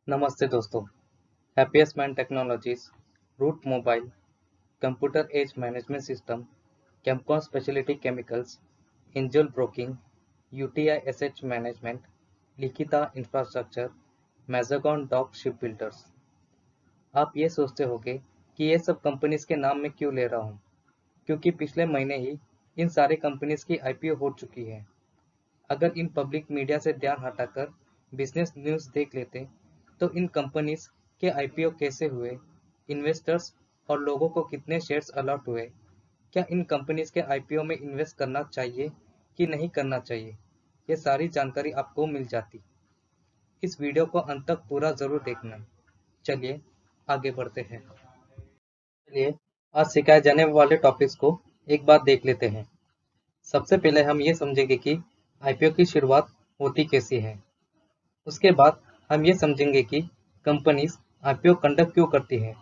नमस्ते दोस्तों। Happiest Minds Technologies, Route Mobile, Computer Age Management System, Chemcon Speciality Chemicals, Angel Broking, UTI Asset Management, Likhitha Infrastructure, Mazagon Dock Ship Builders. आप ये सोचते होंगे कि ये सब कंपनीज के नाम में क्यों ले रहा हूँ, क्योंकि पिछले महीने ही इन सारे कंपनीज की आईपीओ हो चुकी है। अगर इन पब्लिक मीडिया से ध्यान हटाकर बिजनेस न्यूज़ देख लेते तो इन कंपनीज के आईपीओ कैसे हुए, इन्वेस्टर्स और लोगों को कितने शेयर्स अलॉट हुए, क्या इन कंपनीज के आईपीओ में इन्वेस्ट करना चाहिए कि नहीं करना चाहिए, ये सारी जानकारी आपको मिल जाती। इस वीडियो को अंत तक पूरा जरूर देखना। चलिए आगे बढ़ते हैं। चलिए आज सिखाए जाने वाले टॉपिक्स को एक बार देख लेते हैं। सबसे पहले हम ये समझेंगे कि आईपीओ की शुरुआत होती कैसी है। उसके बाद हम ये समझेंगे कि कंपनीज आईपीओ कंडक्ट क्यों करती है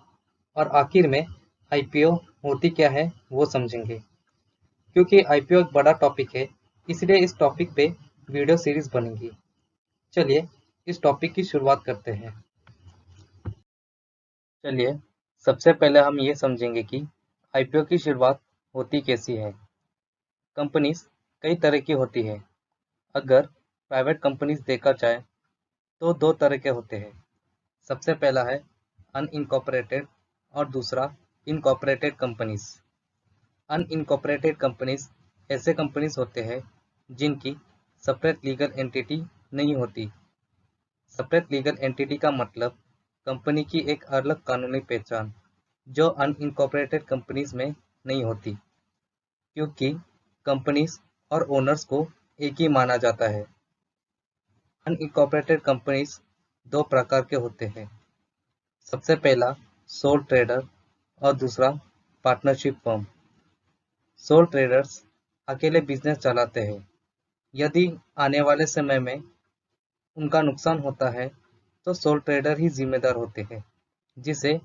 और आखिर में आईपीओ होती क्या है वो समझेंगे। क्योंकि आईपीओ एक बड़ा टॉपिक है, इसलिए इस टॉपिक पे वीडियो सीरीज बनेगी। चलिए इस टॉपिक की शुरुआत करते हैं। चलिए सबसे पहले हम ये समझेंगे कि आईपीओ की शुरुआत होती कैसी है। कंपनीज कई तरह की होती है। अगर प्राइवेट कंपनीज देखा जाए तो दो तरह के होते हैं। सबसे पहला है अनइनकॉर्पोरेटेड और दूसरा इनकॉर्पोरेटेड कंपनीज। अनइनकॉर्पोरेटेड कंपनीज ऐसे कंपनीज होते हैं जिनकी सेपरेट लीगल एंटिटी नहीं होती। सेपरेट लीगल एंटिटी का मतलब कंपनी की एक अलग कानूनी पहचान, जो अनइनकॉर्पोरेटेड कंपनीज में नहीं होती, क्योंकि कंपनीज और ओनर्स को एक ही माना जाता है। अनइनकॉर्पोरेटेड कंपनीज दो प्रकार के होते हैं। सबसे पहला सोल ट्रेडर और दूसरा पार्टनरशिप फर्म। सोल ट्रेडर्स अकेले बिजनेस चलाते हैं। यदि आने वाले समय में उनका नुकसान होता है तो सोल ट्रेडर ही जिम्मेदार होते हैं, जिसे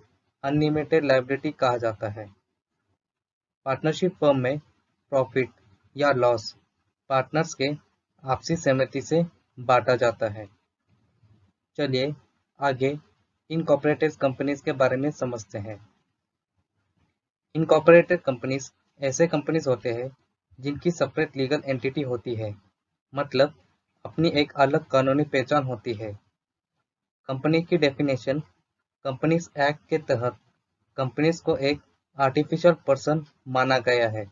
अनलिमिटेड लायबिलिटी कहा जाता है। पार्टनरशिप फर्म में प्रॉफिट या लॉस पार्टनर्स के आपसी सहमति से बांटा जाता है। चलिए आगे इनकॉर्पोरेटेड कंपनीज के बारे में समझते हैं। इनकॉर्पोरेटेड कंपनीज ऐसे कंपनीज होते हैं जिनकी सेपरेट लीगल एंटिटी होती है, मतलब अपनी एक अलग कानूनी पहचान होती है। कंपनी की डेफिनेशन कंपनीज एक्ट के तहत कंपनीज को एक आर्टिफिशियल पर्सन माना गया है,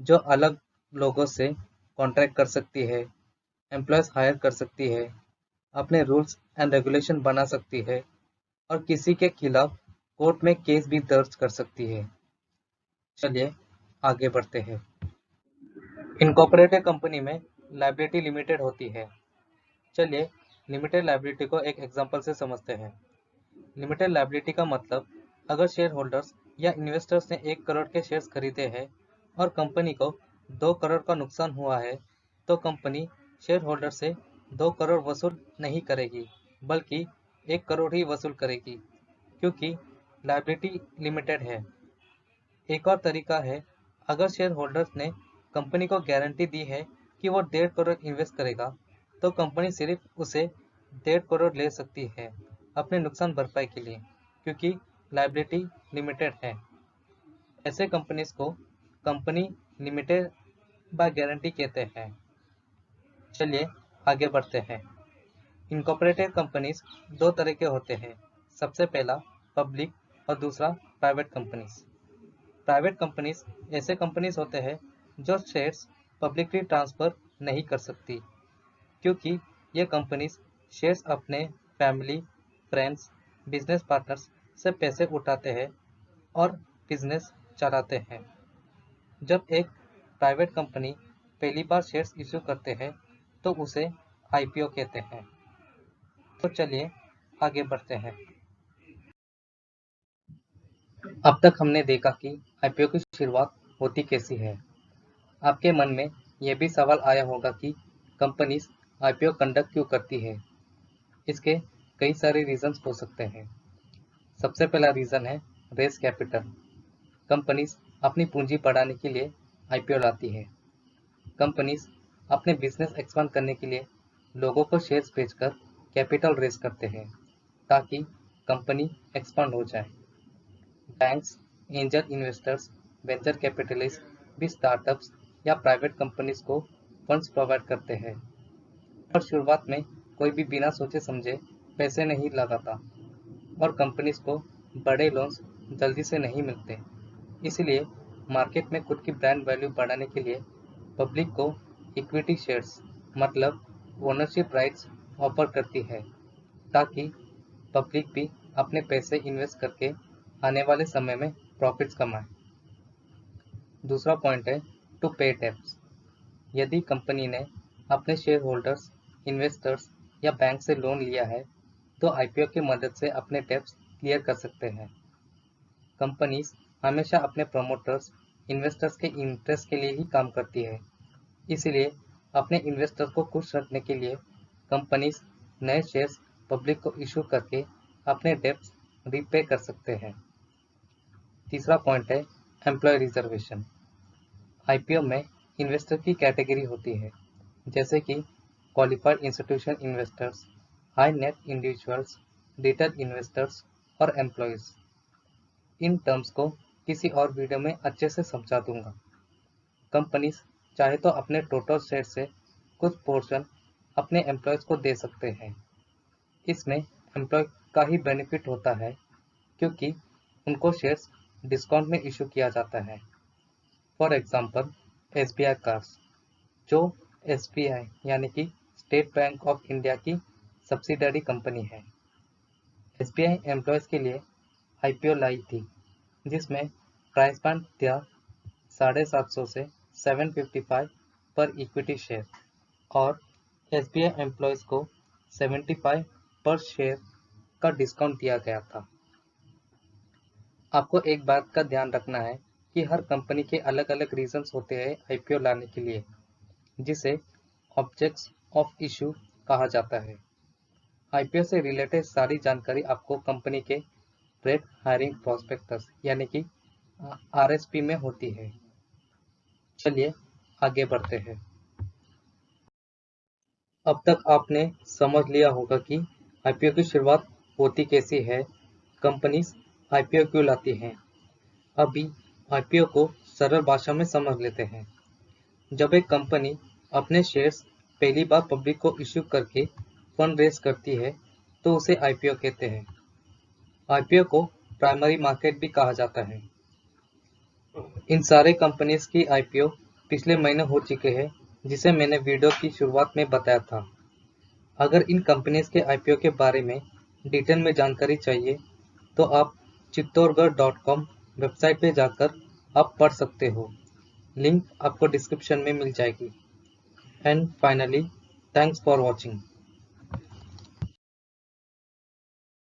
जो अलग लोगों से कॉन्ट्रैक्ट कर सकती है, एम्प्लॉयज हायर कर सकती है, अपने रूल्स एंड रेगुलेशन बना सकती है और किसी के खिलाफ कोर्ट में केस भी दर्ज कर सकती है। चलिए आगे बढ़ते हैं। इनकॉर्पोरेटेड कंपनी में लायबिलिटी लिमिटेड होती है। चलिए लिमिटेड लायबिलिटी को एक एग्जांपल से समझते हैं। लिमिटेड लायबिलिटी का मतलब, अगर शेयर होल्डर्स या इन्वेस्टर्स ने 1 करोड़ के शेयर्स खरीदे हैं और कंपनी को 2 करोड़ का नुकसान हुआ है, तो कंपनी शेयर होल्डर से 2 करोड़ वसूल नहीं करेगी, बल्कि 1 करोड़ ही वसूल करेगी, क्योंकि लायबिलिटी लिमिटेड है। एक और तरीका है, अगर शेयर होल्डर्स ने कंपनी को गारंटी दी है कि वो 1.5 करोड़ इन्वेस्ट करेगा, तो कंपनी सिर्फ उसे 1.5 करोड़ ले सकती है अपने नुकसान भरपाई के लिए, क्योंकि लायबिलिटी लिमिटेड है। ऐसे कंपनीज को कंपनी लिमिटेड बाय गारंटी कहते हैं। चलिए आगे बढ़ते हैं। इनकॉर्पोरेटेड कंपनीज दो तरह के होते हैं। सबसे पहला पब्लिक और दूसरा प्राइवेट कंपनीज। प्राइवेट कंपनीज ऐसे कंपनीज होते हैं जो शेयर्स पब्लिकली ट्रांसफर नहीं कर सकती, क्योंकि ये कंपनीज शेयर्स अपने फैमिली, फ्रेंड्स, बिजनेस पार्टनर्स से पैसे उठाते हैं और बिजनेस चलाते हैं। जब एक प्राइवेट कंपनी पहली बार शेयर्स इश्यू करते हैं तो उसे आईपीओ कहते हैं। तो चलिए आगे बढ़ते हैं। अब तक हमने देखा कि आईपीओ की शुरुआत होती कैसी है। आपके मन में यह भी सवाल आया होगा कि कंपनीज आईपीओ कंडक्ट क्यों करती है। इसके कई सारे रीजंस हो सकते हैं। सबसे पहला रीजन है रेस कैपिटल। कंपनीज अपनी पूंजी बढ़ाने के लिए आईपीओ लाती है। कंपनीज अपने बिजनेस एक्सपांड करने के लिए लोगों को शेयर्स बेचकर कैपिटल रेस करते हैं। ताकि कंपनी एक्सपांड हो जाए। Banks, angel investors, venture capitalist भी स्टार्टअप्स या प्राइवेट कंपनीज को फंड्स प्रोवाइड करते हैं, और शुरुआत में कोई भी बिना सोचे समझे पैसे नहीं लगाता और कंपनीज को बड़े लोन्स जल्दी से नहीं मिलते। इसलिए मार्केट में खुद की ब्रांड वैल्यू बढ़ाने के लिए पब्लिक को इक्विटी शेयर्स मतलब ओनरशिप राइट्स ऑफर करती है, ताकि पब्लिक भी अपने पैसे इन्वेस्ट करके आने वाले समय में प्रॉफिट्स कमाए। दूसरा पॉइंट है टू पे टैक्स। यदि कंपनी ने अपने शेयर होल्डर्स, इन्वेस्टर्स या बैंक से लोन लिया है तो आईपीओ की मदद से अपने टैक्स क्लियर कर सकते हैं। कंपनीज हमेशा अपने प्रमोटर्स, इन्वेस्टर्स के इंटरेस्ट के लिए ही काम करती है। इसलिए अपने इन्वेस्टर को खुश रखने के लिए कंपनीज नए शेयर्स पब्लिक को इशू करके अपने डेब्ट्स रीपे कर सकते हैं। तीसरा पॉइंट है एम्प्लॉय रिजर्वेशन। आईपीओ में इन्वेस्टर की कैटेगरी होती है, जैसे कि qualified institution investors, high net individuals, retail investors और एम्प्लॉयज। इन टर्म्स को किसी और वीडियो में अच्छे से समझा दूंगा। कंपनीज चाहे तो अपने टोटल शेयर से कुछ पोर्शन अपने एम्प्लॉयज को दे सकते हैं। इसमें एम्प्लॉय का ही बेनिफिट होता है, क्योंकि उनको शेयर्स डिस्काउंट में इशू किया जाता है। फॉर एग्जांपल एसबीआई कार्ड्स, जो एसबीआई यानी कि स्टेट बैंक ऑफ इंडिया की सब्सिडरी कंपनी है। एसबीआई एम्प्लॉयज के लिए आईपीओ लाई थी, जिसमें प्राइस बैंड था 750 से 755 पर इक्विटी शेयर और एसबीआई एम्प्लॉयज को 75 पर शेयर का डिस्काउंट दिया गया था। आपको एक बात का ध्यान रखना है कि हर कंपनी के अलग अलग रीजंस होते हैं आईपीओ लाने के लिए, जिसे ऑब्जेक्ट्स ऑफ इशू कहा जाता है। आईपीओ से रिलेटेड सारी जानकारी आपको कंपनी के ट्रेड हायरिंग प्रोस्पेक्टस यानी कि आरएसपी में होती है। चलिए आगे बढ़ते हैं। अब तक आपने समझ लिया होगा कि आईपीओ की शुरुआत होती कैसी है, कंपनीज आईपीओ क्यों लाती हैं। अभी आईपीओ को सरल भाषा में समझ लेते हैं। जब एक कंपनी अपने शेयर्स पहली बार पब्लिक को इश्यू करके फंड रेज करती है तो उसे आईपीओ कहते हैं। आईपीओ को प्राइमरी मार्केट भी कहा जाता है। इन सारे कंपनीज की आईपीओ पिछले महीने हो चुके हैं, जिसे मैंने वीडियो की शुरुआत में बताया था। अगर इन कंपनीज के आईपीओ के बारे में डिटेल में जानकारी चाहिए तो आप chittorgarh.com वेबसाइट पे जाकर आप पढ़ सकते हो। लिंक आपको डिस्क्रिप्शन में मिल जाएगी। And finally, thanks for watching.